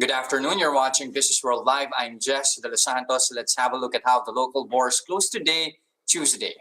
Good afternoon. You're watching Business World Live. I'm Jess de Los Santos. Let's have a look at how the local bourse closed today, Tuesday.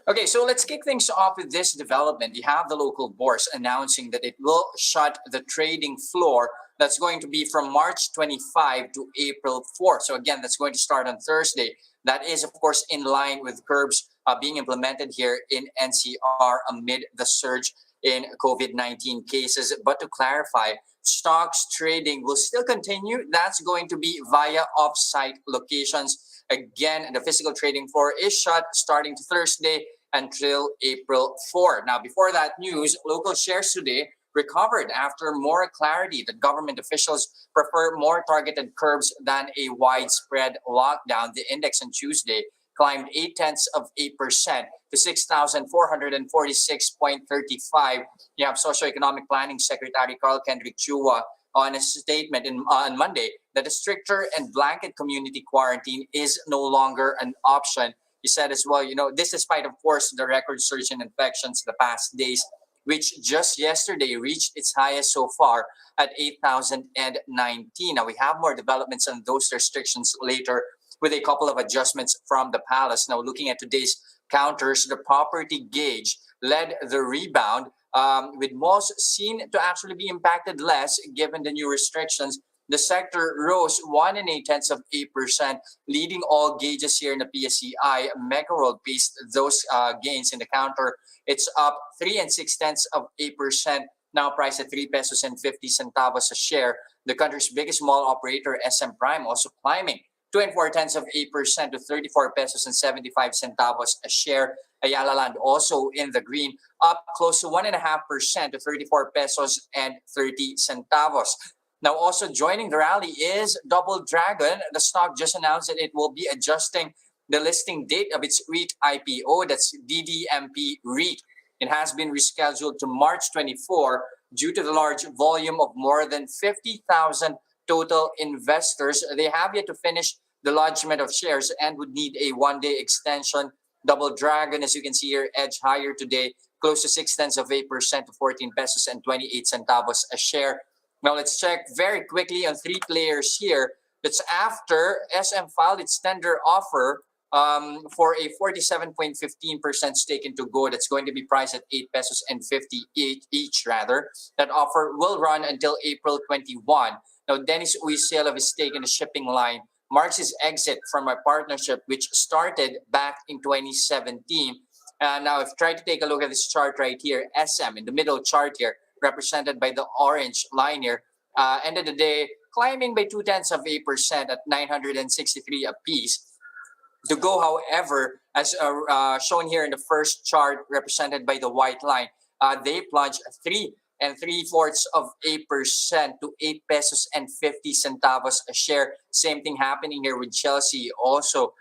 Okay, so let's kick things off with this development. You have the local bourse announcing that it will shut the trading floor. That's going to be from March 25 to April 4. So again, that's going to start on Thursday. That is, of course, in line with curbs being implemented here in NCR amid the surge in COVID-19 cases. But to clarify, stocks trading will still continue. That's going to be via off-site locations. Again, the physical trading floor is shut starting Thursday until April 4. Now, before that news, local shares today recovered after more clarity that government officials prefer more targeted curbs than a widespread lockdown. The index on Tuesday climbed 0.8% to 6,446.35. You have Socioeconomic Planning Secretary Carl Kendrick Chua on a statement on Monday that a stricter and blanket community quarantine is no longer an option. He said as well, this despite, of course, the record surge in infections the past days, which just yesterday reached its highest so far at 8,019. Now, we have more developments on those restrictions later with a couple of adjustments from the palace. Now, looking at today's counters, the property gauge led the rebound, with malls seen to actually be impacted less given the new restrictions. The sector rose 1.8%, leading all gauges here in the PSCI. Mega World paced those gains in the counter. It's up 3.6%, now priced at 3 pesos and 50 centavos a share. The country's biggest mall operator, SM Prime, also climbing 2.4% to 34 pesos and 75 centavos a share. Ayala Land also in the green, up close to 1.5% to 34 pesos and 30 centavos. Now, also joining the rally is Double Dragon. The stock just announced that it will be adjusting the listing date of its REIT IPO. That's DDMP REIT. It has been rescheduled to March 24 due to the large volume of more than 50,000 total investors. They have yet to finish the lodgement of shares and would need a one-day extension. Double Dragon, as you can see here, edged higher today, close to 0.6% to 14 pesos and 28 centavos a share. Now let's check very quickly on three players here. That's after SM filed its tender offer for a 47.15% stake into Go. That's going to be priced at 8 pesos and 58 each rather. That offer will run until April 21. Now Dennis Ui's sale of his stake in the shipping line marks his exit from a partnership which started back in 2017. Now, if you try to take a look at this chart right here, SM in the middle chart here, represented by the orange line here, ended the day climbing by 0.2% at 963 apiece. To Go, however, as shown here in the first chart, represented by the white line, they plunged 3.75% to 8 pesos and 50 centavos a share. Same thing happening here with Chelsea, also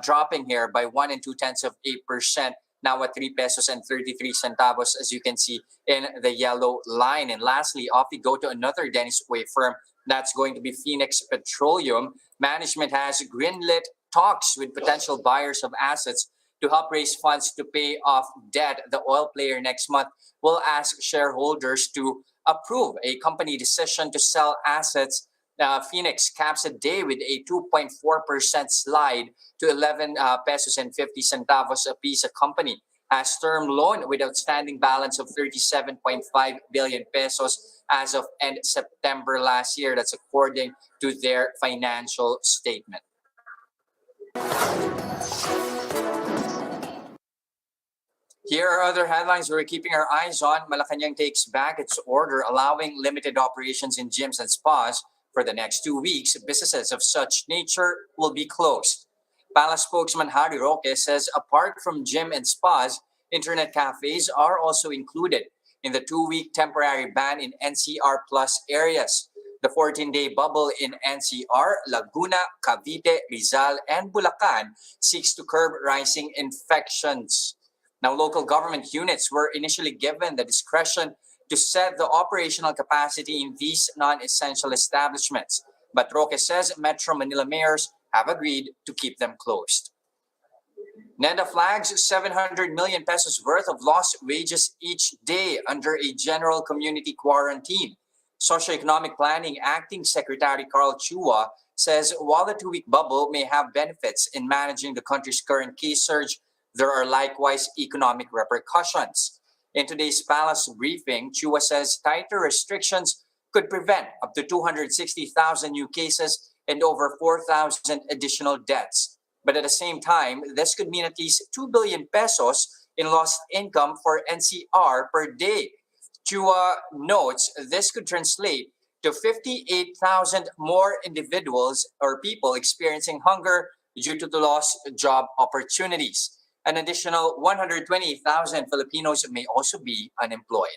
dropping here by 1.2%, now at 3 pesos and 33 centavos, as you can see in the yellow line. And lastly, off we go to another Dennis Uy firm. That's going to be Phoenix Petroleum. Management has greenlit talks with potential buyers of assets to help raise funds to pay off debt. The oil player next month will ask shareholders to approve a company decision to sell assets. Phoenix caps a day with a 2.4% slide to 11 pesos and 50 centavos a piece. A company has term loan with outstanding balance of 37.5 billion pesos as of end September last year. That's according to their financial statement. Here are other headlines we're keeping our eyes on. Malacanang takes back its order allowing limited operations in gyms and spas. For the next 2 weeks, businesses of such nature will be closed. Palace spokesman Harry Roque says apart from gym and spas, internet cafes are also included in the 2-week temporary ban in NCR Plus areas. The 14-day bubble in NCR, Laguna, Cavite, Rizal, and Bulacan seeks to curb rising infections. Now, local government units were initially given the discretion to set the operational capacity in these non-essential establishments. But Roque says Metro Manila mayors have agreed to keep them closed. NEDA flags 700 million pesos worth of lost wages each day under a general community quarantine. Socioeconomic Planning Acting Secretary Carl Chua says while the 2-week bubble may have benefits in managing the country's current case surge, there are likewise economic repercussions. In today's palace briefing, Chua says tighter restrictions could prevent up to 260,000 new cases and over 4,000 additional deaths. But at the same time, this could mean at least 2 billion pesos in lost income for NCR per day. Chua notes this could translate to 58,000 more individuals or people experiencing hunger due to the lost job opportunities. An additional 120,000 Filipinos may also be unemployed.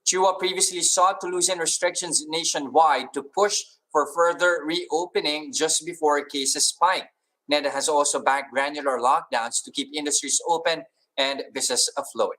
Chua previously sought to loosen restrictions nationwide to push for further reopening just before cases spike. NEDA has also backed granular lockdowns to keep industries open and business afloat.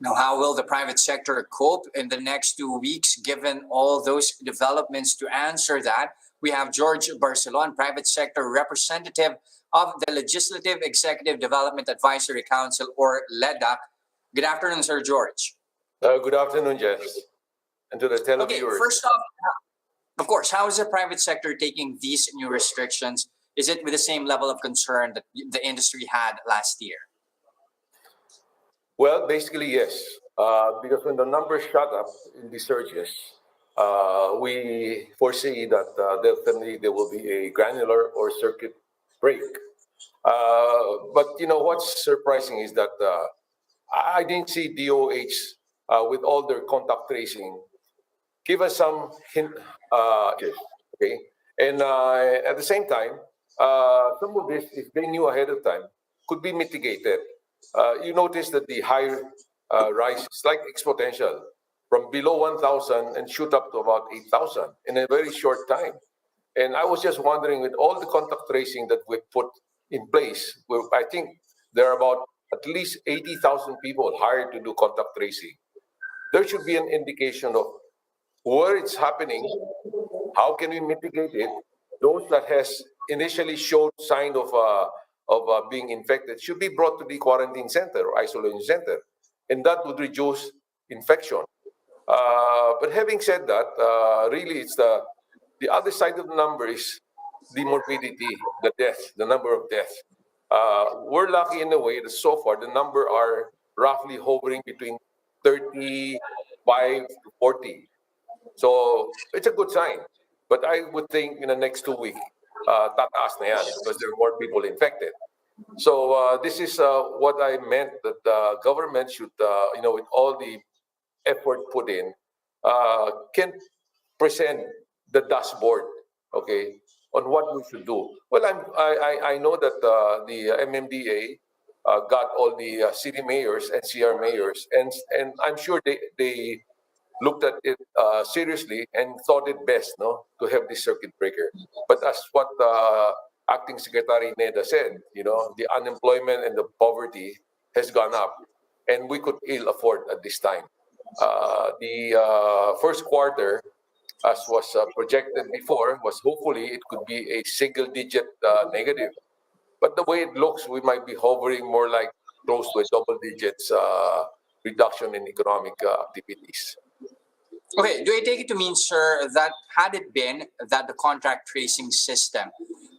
Now, how will the private sector cope in the next 2 weeks given all those developments? To answer that, we have George Barcelon, private sector representative of the Legislative Executive Development Advisory Council, or LEDAC. Good afternoon, Sir George. Good afternoon, Jess, and to the televiewers. Okay, first off, of course, how is the private sector taking these new restrictions? Is it with the same level of concern that the industry had last year? Well, basically, yes. Because when the numbers shot up in the surges, we foresee that definitely there will be a granular or circuit break. But you know what's surprising is that I didn't see DOH with all their contact tracing give us some hint. Okay, and at the same time, some of this, if they knew ahead of time, could be mitigated. You notice that the high rise is like exponential from below 1,000 and shoot up to about 8,000 in a very short time. And I was just wondering, with all the contact tracing that we put in place, I think there are about at least 80,000 people hired to do contact tracing. There should be an indication of where it's happening, how can we mitigate it. Those that has initially showed sign of being infected should be brought to the quarantine center or isolation center, and that would reduce infection. But having said that, really it's the other side of the number is the morbidity, the death, the number of deaths. We're lucky in a way that so far the number are roughly hovering between 35 to 40. So it's a good sign. But I would think in the next 2 weeks, tataas na yan because there are more people infected. So this is what I meant, that the government should, with all the effort put in, can present the dashboard, okay, on what we should do. Well, I know that the MMDA got all the city mayors and CR mayors, and I'm sure they looked at it seriously and thought it best, to have this circuit breaker. But as what Acting Secretary Neda said, the unemployment and the poverty has gone up, and we could ill afford at this time. The first quarter, as was projected before, was hopefully it could be a single-digit negative. But the way it looks, we might be hovering more like close to a double digits reduction in economic activities. Okay, do I take it to mean, sir, that had it been that the contact tracing system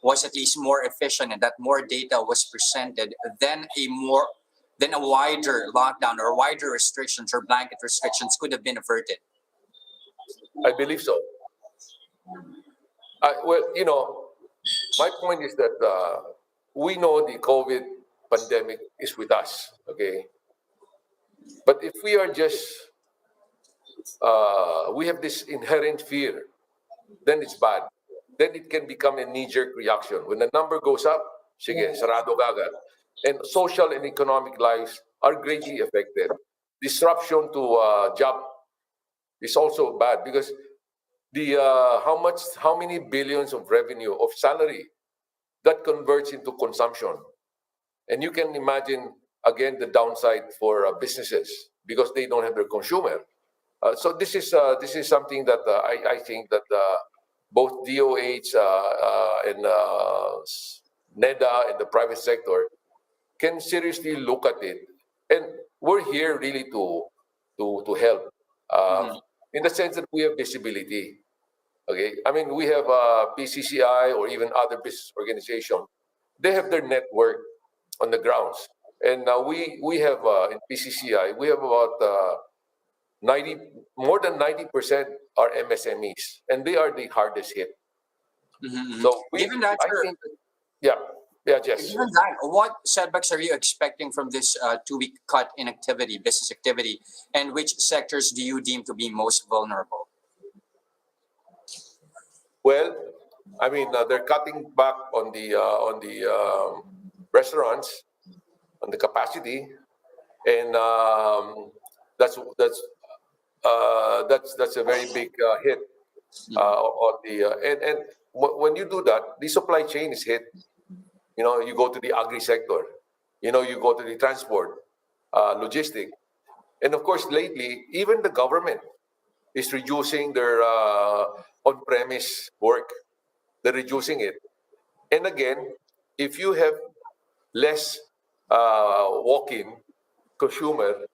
was at least more efficient and that more data was presented, then a wider lockdown or wider restrictions or blanket restrictions could have been averted? I believe so. My point is that we know the COVID pandemic is with us, okay? But if we are just, we have this inherent fear, then it's bad. Then it can become a knee-jerk reaction. When the number goes up, sige, sarado agad. And social and economic lives are greatly affected. Disruption to job is also bad because the how many billions of revenue of salary that converts into consumption, and you can imagine again the downside for businesses because they don't have their consumer. So this is something that I think that both DOH and NEDA and the private sector can seriously look at it, and we're here really to help uh, Mhm. in the sense that we have visibility. Okay, I mean we have PCCI or even other business organization. They have their network on the grounds, and we have in PCCI we have about 90 more than 90% are MSMEs, and they are the hardest hit. Mhm. So Given that, I sir, think, yeah, yeah, Jess. given that, what setbacks are you expecting from this 2 week cut in activity, business activity, and which sectors do you deem to be most vulnerable? Well, I mean, they're cutting back on the restaurants, on the capacity, and that's that's a very big hit on the and when you do that, the supply chain is hit. You know, you go to the agri sector, you know, you go to the transport, logistic, and of course, lately, even the government is reducing their on-premise work. They're reducing it. And again, if you have less walk-in consumer,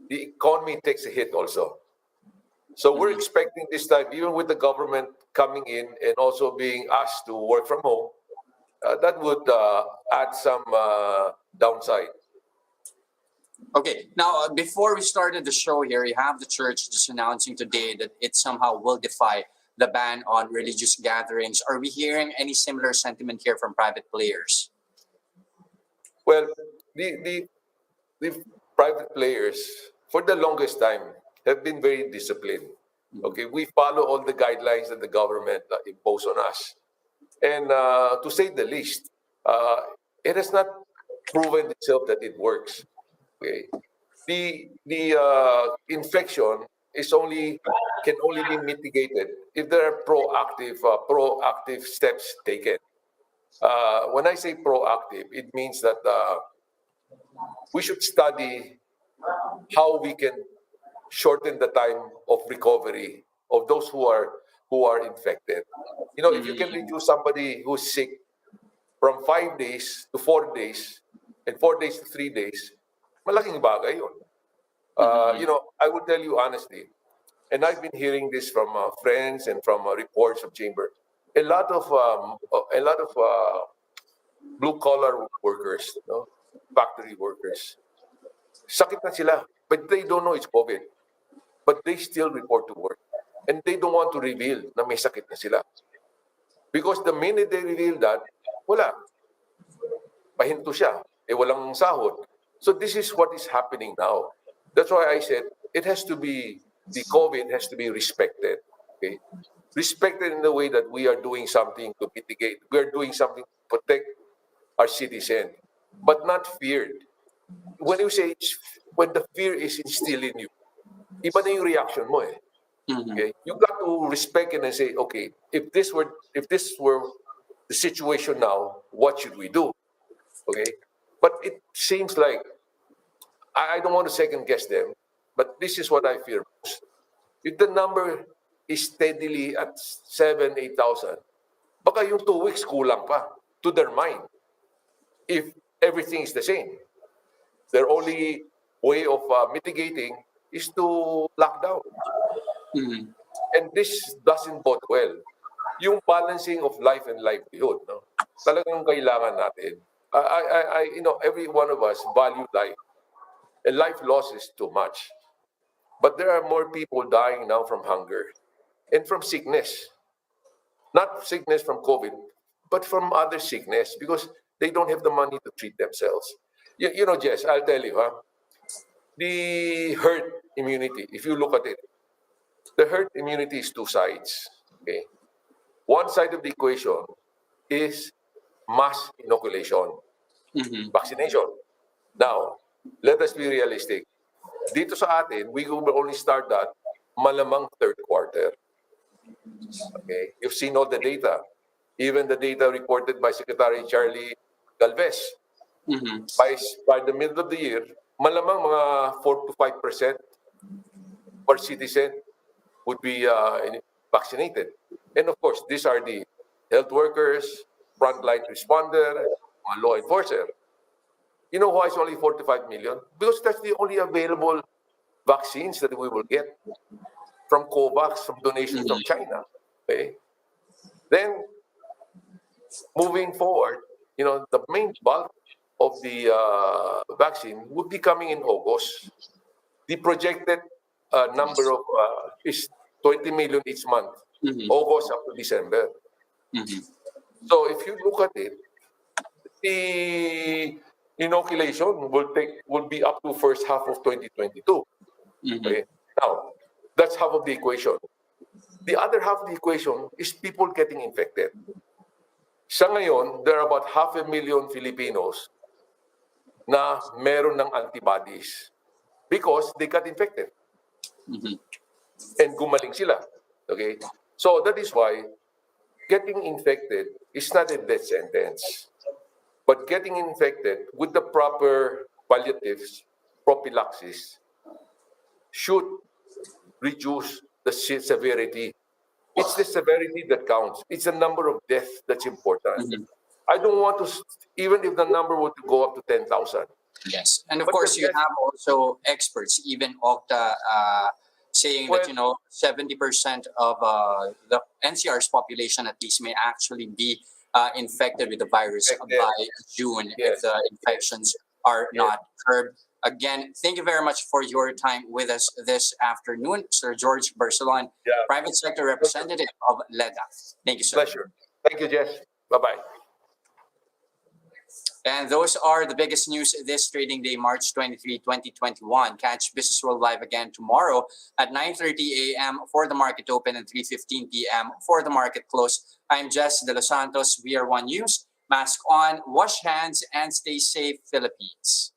the economy takes a hit also. So we're Mhm. expecting this time, even with the government coming in and also being asked to work from home, that would add some downside. Okay, now before we started the show here, you have the church just announcing today that it somehow will defy the ban on religious gatherings. Are we hearing any similar sentiment here from private players? Well, the private players for the longest time have been very disciplined. Okay, we follow all the guidelines that the government impose on us, and to say the least, uh, it has not proven itself that it works. Okay, the infection is only can only be mitigated if there are proactive steps taken. When I say proactive, it means that we should study how we can shorten the time of recovery of those who are infected. You know, if you can Mhm. reduce somebody who's sick from 5 days to 4 days and 4 days to 3 days, malaking bagay yun. You Mhm. know, I would tell you honestly, and I've been hearing this from friends and from reports of chamber. A lot of blue collar workers, no, factory workers, sakit na sila, but they don't know it's COVID. But they still report to work. And they don't want to reveal na may sakit na sila. Because the minute they reveal that, wala, pahinto siya, walang sahod. So this is what is happening now. That's why I said it has to be, the COVID has to be respected. Okay? Respected in the way that we are doing something to mitigate, we are doing something to protect our citizen, but not feared. When you say, when the fear is instilled in you, iba na yung reaction mo eh. Mhm. Okay, you got to respect it and say, okay, if this were the situation now, what should we do? Okay, but it seems like I don't want to second guess them, but this is what I fear most. If the number is steadily at 7,000, 8,000, baka yung 2 weeks kulang pa to their mind. If everything is the same, their only way of mitigating is to lock down. Mhm. And this doesn't bode well. Yung balancing of life and livelihood, no? Talagang kailangan natin. You know, every one of us value life, and life loss is too much. But there are more people dying now from hunger and from sickness. Not sickness from COVID, but from other sickness because they don't have the money to treat themselves. You know, Jess, I'll tell you, the herd immunity, if you look at it, the herd immunity is two sides. Okay. One side of the equation is mass inoculation, Mhm. vaccination. Now, let us be realistic. Dito sa atin, we will only start that malamang third quarter. Okay? You've seen all the data. Even the data reported by Secretary Charlie Galvez. Mhm. By the middle of the year, malamang mga 4 to 5% per citizen would be vaccinated. And of course, these are the health workers, frontline responder, law enforcer. You know why it's only 45 million? Because that's the only available vaccines that we will get from COVAX, from donations from China. Okay? Then, moving forward, the main bulk of the vaccine would be coming in August. The projected number of is 20 million each month, August up to December. So if you look at it, the inoculation will be up to first half of 2022. Okay? Now, that's half of the equation. The other half of the equation is people getting infected. Sa ngayon, there are about 500,000 Filipinos na meron ng antibodies because they got infected. And gumaling sila. Okay? So that is why getting infected is not a death sentence. But getting infected with the proper palliatives, prophylaxis, should reduce the severity. It's the severity that counts. It's the number of deaths that's important. I don't want to, even if the number were to go up to 10,000. Yes, and of But course the you death- have also experts, even Okta, saying that 70% of the NCR's population at least may actually be infected with the virus Infected. by June if Yes. the infections are not curbed. Again, thank you very much for your time with us this afternoon, Sir George Barcelon, Yeah. private sector representative of LEDA. Thank you, sir. Pleasure. Thank you, Jess. Bye-bye. And those are the biggest news this trading day, March 23, 2021. Catch Business World Live again tomorrow at 9:30 a.m. for the market open and 3:15 p.m. for the market close. I'm Jess De Los Santos. We are One News. Mask on, wash hands, and stay safe, Philippines.